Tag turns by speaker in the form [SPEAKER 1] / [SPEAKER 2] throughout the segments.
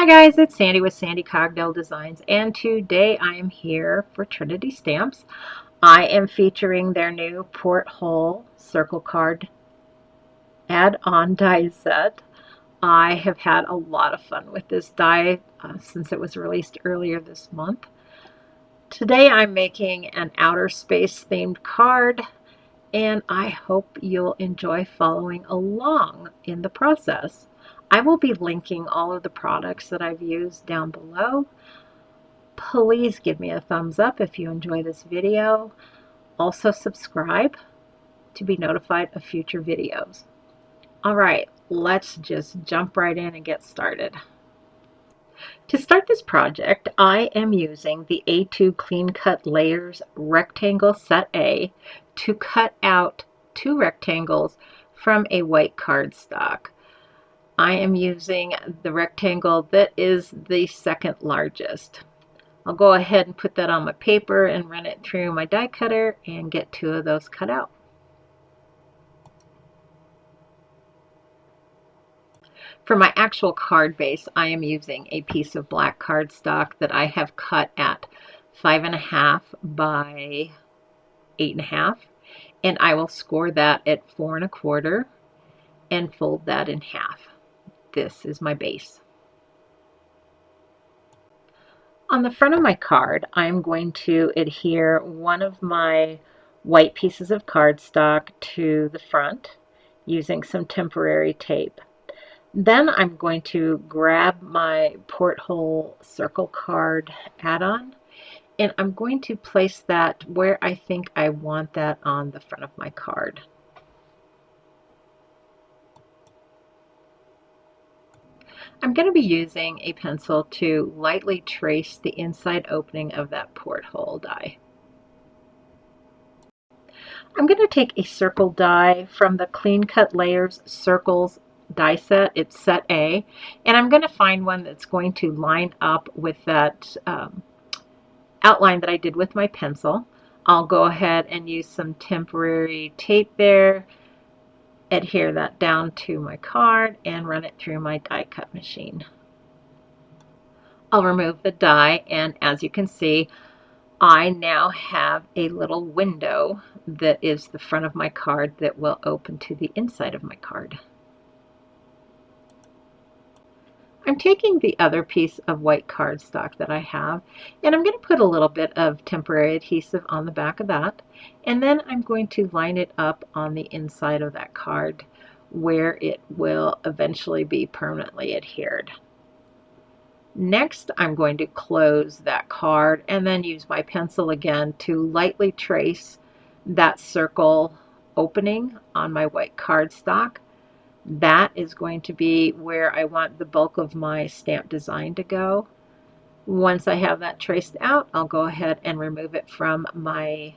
[SPEAKER 1] Hi guys, it's Sandy with Sandy Cogdell Designs, and today I am here for Trinity Stamps. I am featuring their new Porthole circle card add-on die set. I have had a lot of fun with this die since it was released earlier this month. Today I'm making an outer space themed card, and I hope you'll enjoy following along in the process. I will be linking all of the products that I've used down below. Please give me a thumbs up if you enjoy this video. Also subscribe to be notified of future videos. All right, let's just jump right in and get started. To start this project, I am using the A2 Clean Cut Layers Rectangle Set A to cut out 2 rectangles from a white cardstock. I am using the rectangle that is the second largest. I'll go ahead and put that on my paper and run it through my die cutter and get 2 of those cut out. For my actual card base, I am using a piece of black cardstock that I have cut at 5.5 by 8.5, and I will score that at 4.25 and fold that in half. This is my base. On the front of my card, I'm going to adhere one of my white pieces of cardstock to the front using some temporary tape. Then I'm going to grab my Porthole circle card add-on, and I'm going to place that where I think I want that on the front of my card. I'm going to be using a pencil to lightly trace the inside opening of that porthole die. I'm going to take a circle die from the Clean Cut Layers Circles die set. It's set A, and I'm going to find one that's going to line up with that outline that I did with my pencil. I'll go ahead and use some temporary tape there, adhere that down to my card, and run it through my die cut machine. I'll remove the die, and as you can see, I now have a little window that is the front of my card that will open to the inside of my card. I'm taking the other piece of white cardstock that I have, and I'm going to put a little bit of temporary adhesive on the back of that, and then I'm going to line it up on the inside of that card where it will eventually be permanently adhered. Next, I'm going to close that card and then use my pencil again to lightly trace that circle opening on my white cardstock. That is going to be where I want the bulk of my stamp design to go. Once I have that traced out, I'll go ahead and remove it from my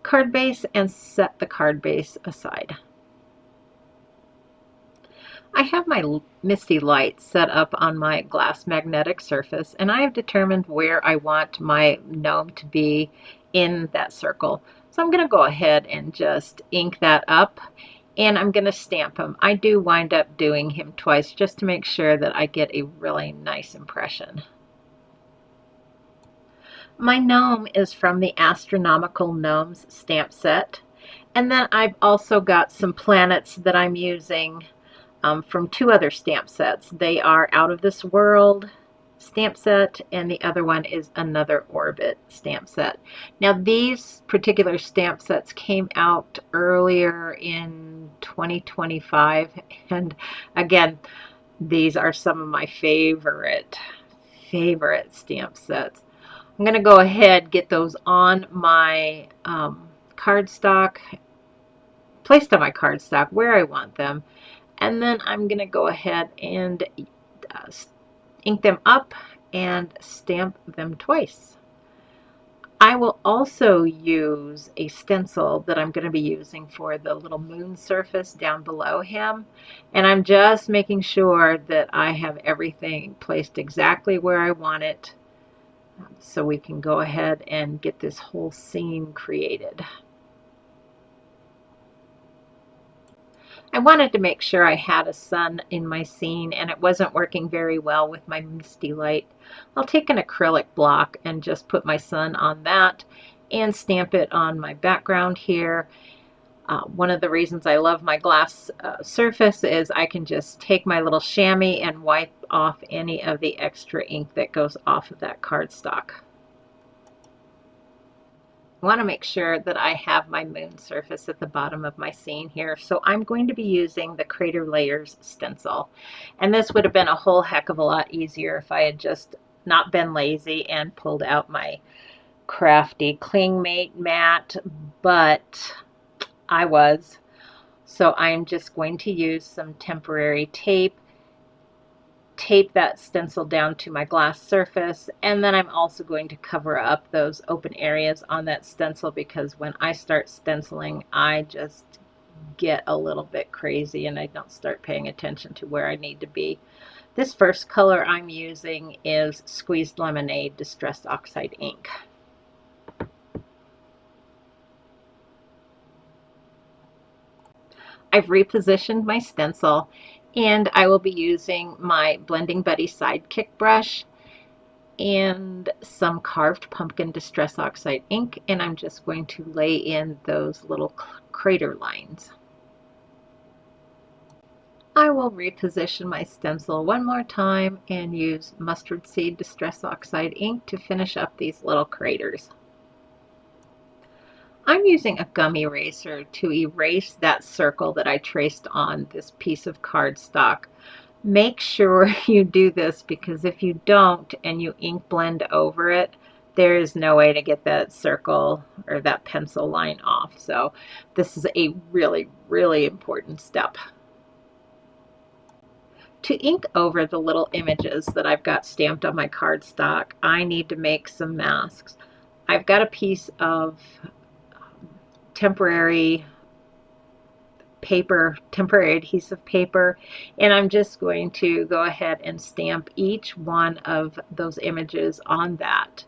[SPEAKER 1] card base and set the card base aside. I have my Misty Light set up on my glass magnetic surface, and I have determined where I want my gnome to be in that circle. So I'm going to go ahead and just ink that up, and I'm going to stamp him. I do wind up doing him twice just to make sure that I get a really nice impression. My gnome is from the Astronomical Gnomes stamp set, and then I've also got some planets that I'm using from 2 other stamp sets. They are Out of This World stamp set, and the other one is Another Orbit stamp set. Now these particular stamp sets came out earlier in 2025, and again, these are some of my favorite stamp sets. I'm going to go ahead, get those on my cardstock, placed on my cardstock where I want them, and then I'm going to go ahead and ink them up and stamp them twice. I will also use a stencil that I'm going to be using for the little moon surface down below him, and I'm just making sure that I have everything placed exactly where I want it so we can go ahead and get this whole scene created. I wanted to make sure I had a sun in my scene and it wasn't working very well with my misty light. I'll take an acrylic block and just put my sun on that and stamp it on my background here. One of the reasons I love my glass surface is I can just take my little chamois and wipe off any of the extra ink that goes off of that cardstock. I want to make sure that I have my moon surface at the bottom of my scene here. So I'm going to be using the Crater Layers stencil. And this would have been a whole heck of a lot easier if I had just not been lazy and pulled out my crafty Clingmate mat, but I was. So I'm just going to use some temporary tape that stencil down to my glass surface, and then I'm also going to cover up those open areas on that stencil because when I start stenciling I just get a little bit crazy and I don't start paying attention to where I need to be. This first color I'm using is Squeezed Lemonade Distress Oxide ink. I've repositioned my stencil and I will be using my Blending Buddy Sidekick brush and some carved pumpkin Distress Oxide ink, and I'm just going to lay in those little crater lines. I will reposition my stencil one more time and use Mustard Seed Distress Oxide ink to finish up these little craters. I'm using a gum eraser to erase that circle that I traced on this piece of cardstock. Make sure you do this because if you don't and you ink blend over it, there is no way to get that circle or that pencil line off. So this is a really, really important step. To ink over the little images that I've got stamped on my cardstock, I need to make some masks. I've got a piece of temporary adhesive paper, and I'm just going to go ahead and stamp each one of those images on that.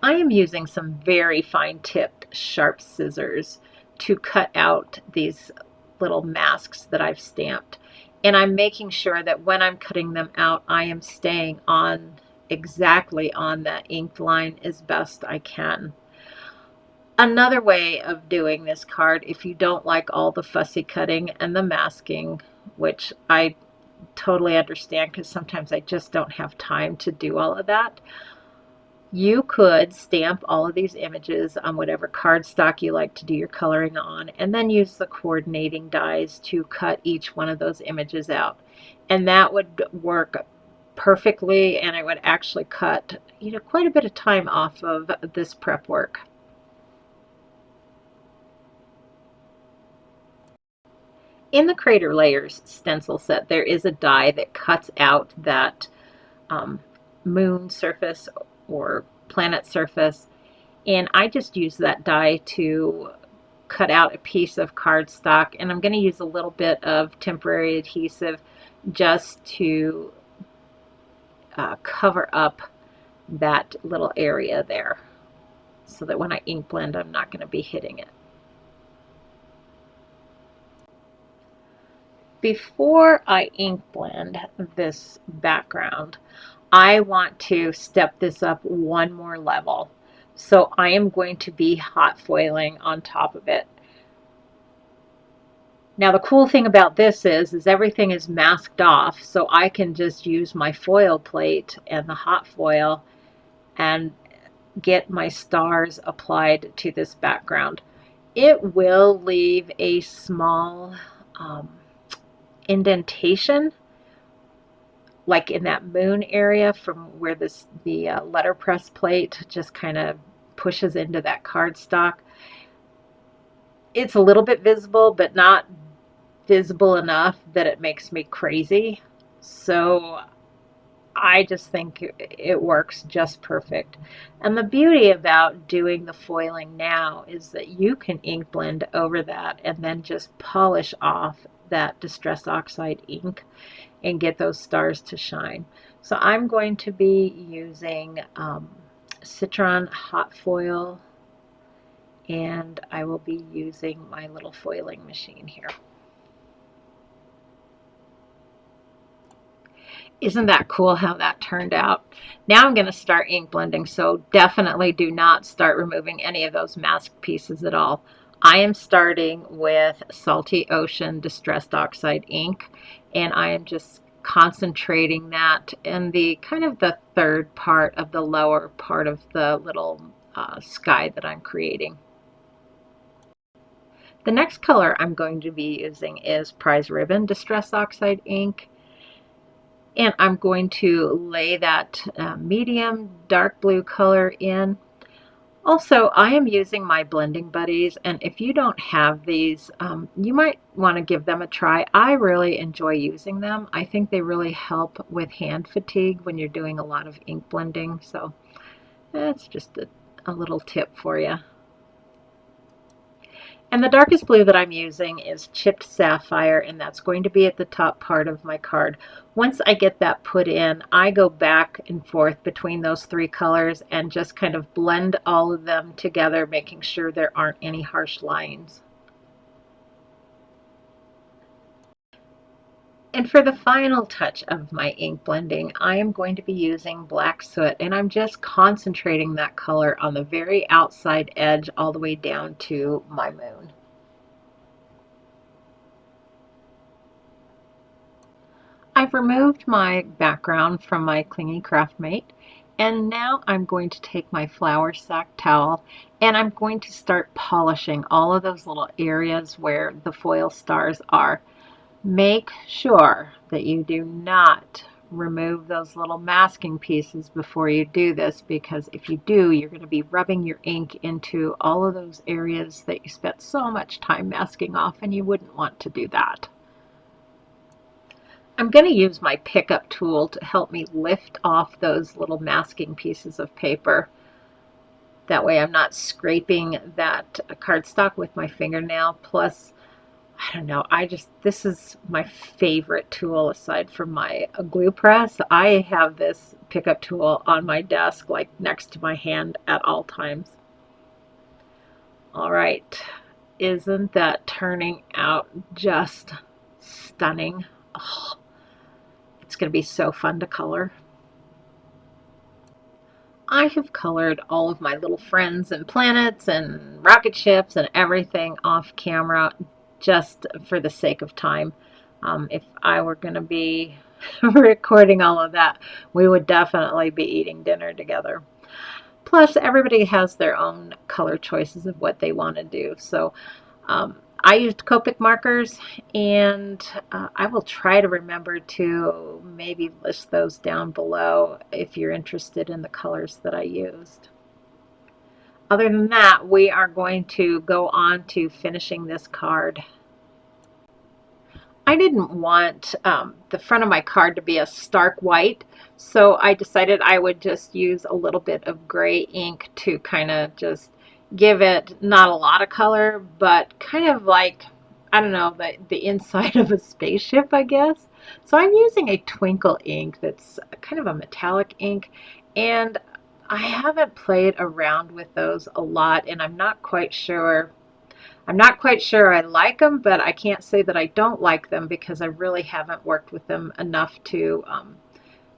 [SPEAKER 1] I am using some very fine tipped sharp scissors to cut out these little masks that I've stamped, and I'm making sure that when I'm cutting them out I am staying on exactly on that ink line as best I can. Another way of doing this card, if you don't like all the fussy cutting and the masking, which I totally understand because sometimes I just don't have time to do all of that, you could stamp all of these images on whatever cardstock you like to do your coloring on, and then use the coordinating dies to cut each one of those images out. And that would work perfectly, and it would actually cut, quite a bit of time off of this prep work. In the Crater Layers stencil set, there is a die that cuts out that moon surface or planet surface, and I just use that die to cut out a piece of cardstock, and I'm going to use a little bit of temporary adhesive just to cover up that little area there so that when I ink blend I'm not going to be hitting it. Before I ink blend this background, I want to step this up one more level. So I am going to be hot foiling on top of it. Now the cool thing about this is everything is masked off, so I can just use my foil plate and the hot foil and get my stars applied to this background. It will leave a small indentation like in that moon area from where the letterpress plate just kind of pushes into that cardstock. It's a little bit visible, but not visible enough that it makes me crazy. So I just think it works just perfect. And the beauty about doing the foiling now is that you can ink blend over that and then just polish off that Distress Oxide ink and get those stars to shine. So I'm going to be using Citron hot foil and I will be using my little foiling machine here. Isn't that cool how that turned out? Now I'm going to start ink blending, so definitely do not start removing any of those mask pieces at all. I am starting with Salty Ocean Distressed Oxide ink, and I am just concentrating that in the kind of the third part of the lower part of the little sky that I'm creating. The next color I'm going to be using is Prize Ribbon Distress Oxide ink. And I'm going to lay that medium dark blue color in. Also, I am using my blending buddies, and if you don't have these, you might want to give them a try. I really enjoy using them. I think they really help with hand fatigue when you're doing a lot of ink blending. So that's just a little tip for you. And the darkest blue that I'm using is Chipped Sapphire, and that's going to be at the top part of my card. Once I get that put in, I go back and forth between those three colors and just kind of blend all of them together, making sure there aren't any harsh lines. And for the final touch of my ink blending, I am going to be using Black Soot, and I'm just concentrating that color on the very outside edge all the way down to my moon. I've removed my background from my Clingy Craftmate, and now I'm going to take my flour sack towel and I'm going to start polishing all of those little areas where the foil stars are. Make sure that you do not remove those little masking pieces before you do this, because if you do, you're going to be rubbing your ink into all of those areas that you spent so much time masking off, and you wouldn't want to do that. I'm going to use my pickup tool to help me lift off those little masking pieces of paper. That way I'm not scraping that cardstock with my fingernail. Plus, I don't know, this is my favorite tool aside from my glue press. I have this pickup tool on my desk, like next to my hand at all times. All right, isn't that turning out just stunning? Oh, it's going to be so fun to color. I have colored all of my little friends and planets and rocket ships and everything off camera just for the sake of time. If I were going to be recording all of that, we would definitely be eating dinner together. Plus, everybody has their own color choices of what they want to do. So I used Copic markers, and I will try to remember to maybe list those down below if you're interested in the colors that I used. Other than that, we are going to go on to finishing this card. I didn't want the front of my card to be a stark white, so I decided I would just use a little bit of gray ink to kind of just give it not a lot of color, but kind of like, I don't know, the inside of a spaceship, I guess. So I'm using a twinkle ink that's kind of a metallic ink, and I haven't played around with those a lot, and I'm not quite sure I like them, but I can't say that I don't like them because I really haven't worked with them enough to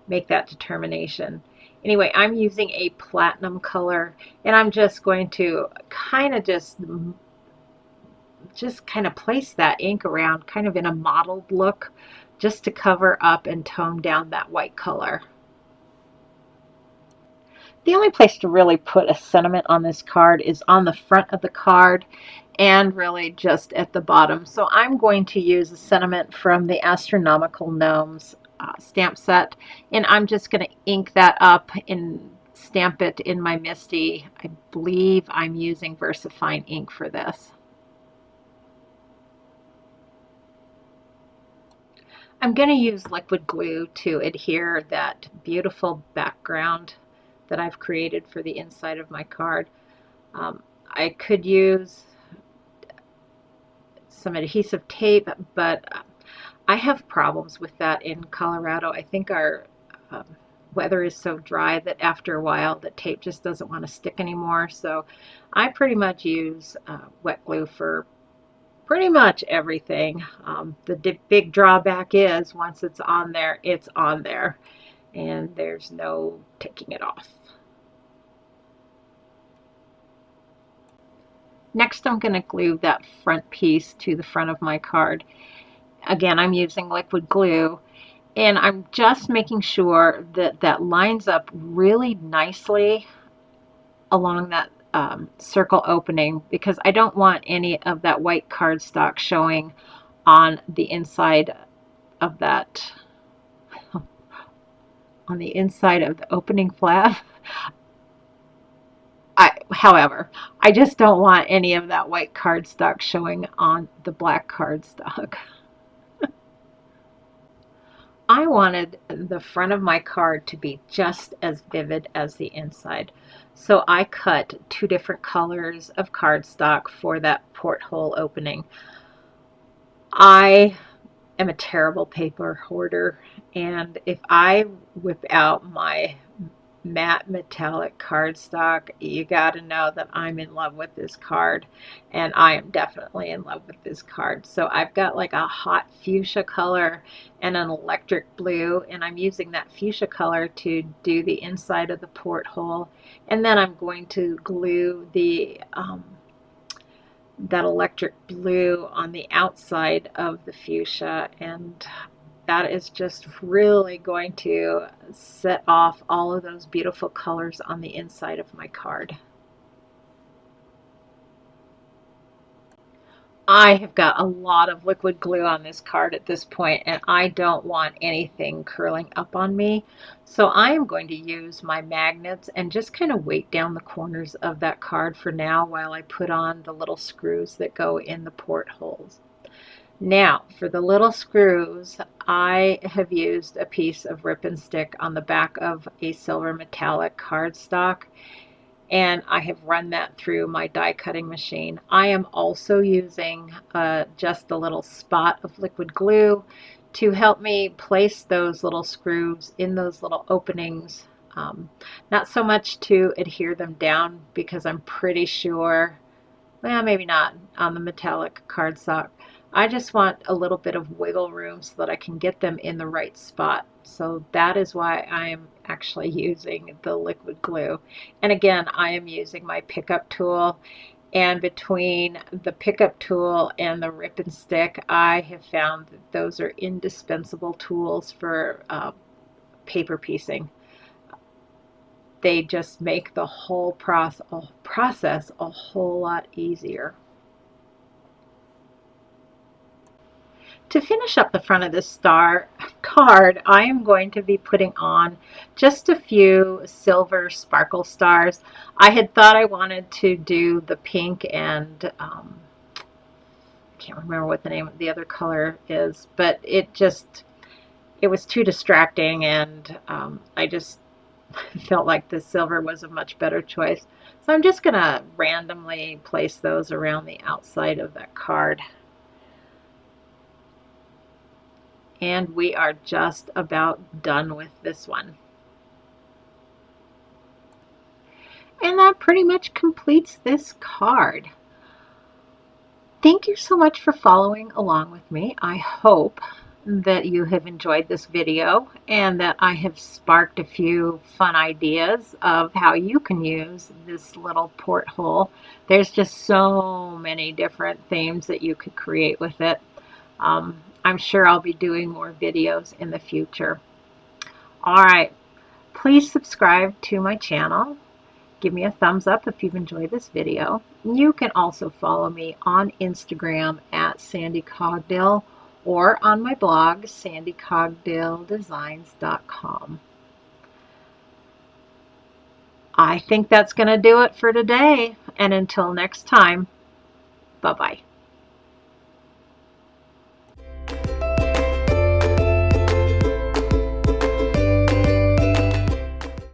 [SPEAKER 1] make that determination. Anyway, I'm using a platinum color, and I'm just going to kind of just kind of place that ink around kind of in a mottled look, just to cover up and tone down that white color. The only place to really put a sentiment on this card is on the front of the card and really just at the bottom. So I'm going to use a sentiment from the Astronomical Gnomes stamp set, and I'm just going to ink that up and stamp it in my Misty. I believe I'm using VersaFine ink for this. I'm going to use liquid glue to adhere that beautiful background that I've created for the inside of my card. I could use some adhesive tape, but I have problems with that in Colorado. I think our weather is so dry that after a while the tape just doesn't want to stick anymore. So I pretty much use wet glue for pretty much everything. The big drawback is once it's on there, and there's no taking it off. Next, I'm going to glue that front piece to the front of my card. Again, I'm using liquid glue, and I'm just making sure that that lines up really nicely along that circle opening, because I don't want any of that white cardstock showing on the inside of that, on the inside of the opening flap. However, I just don't want any of that white cardstock showing on the black cardstock. I wanted the front of my card to be just as vivid as the inside. So I cut 2 different colors of cardstock for that porthole opening. I am a terrible paper hoarder, and if I whip out my matte metallic cardstock, you got to know that I'm in love with this card, and I am definitely in love with this card. So I've got like a hot fuchsia color and an electric blue, and I'm using that fuchsia color to do the inside of the porthole, and then I'm going to glue the that electric blue on the outside of the fuchsia, and that is just really going to set off all of those beautiful colors on the inside of my card. I have got a lot of liquid glue on this card at this point, and I don't want anything curling up on me. So I am going to use my magnets and just kind of weight down the corners of that card for now while I put on the little screws that go in the portholes. Now, for the little screws, I have used a piece of rip and stick on the back of a silver metallic cardstock, and I have run that through my die cutting machine. I am also using just a little spot of liquid glue to help me place those little screws in those little openings. Not so much to adhere them down, because I'm pretty sure, well, maybe not on the metallic cardstock. I just want a little bit of wiggle room so that I can get them in the right spot. So that is why I am actually using the liquid glue. And again, I am using my pickup tool. And between the pickup tool and the rip and stick, I have found that those are indispensable tools for paper piecing. They just make the whole process a whole lot easier. To finish up the front of this star card, I am going to be putting on just a few silver sparkle stars. I had thought I wanted to do the pink and I can't remember what the name of the other color is, but it was too distracting, and I just felt like the silver was a much better choice. So I'm just going to randomly place those around the outside of that card. And we are just about done with this one. And that pretty much completes this card. Thank you so much for following along with me. I hope that you have enjoyed this video and that I have sparked a few fun ideas of how you can use this little porthole. There's just so many different themes that you could create with it. I'm sure I'll be doing more videos in the future. All right, please subscribe to my channel. Give me a thumbs up if you've enjoyed this video. You can also follow me on Instagram at Sandy Cogdill, or on my blog, sandycogdilldesigns.com. I think that's going to do it for today. And until next time, bye-bye.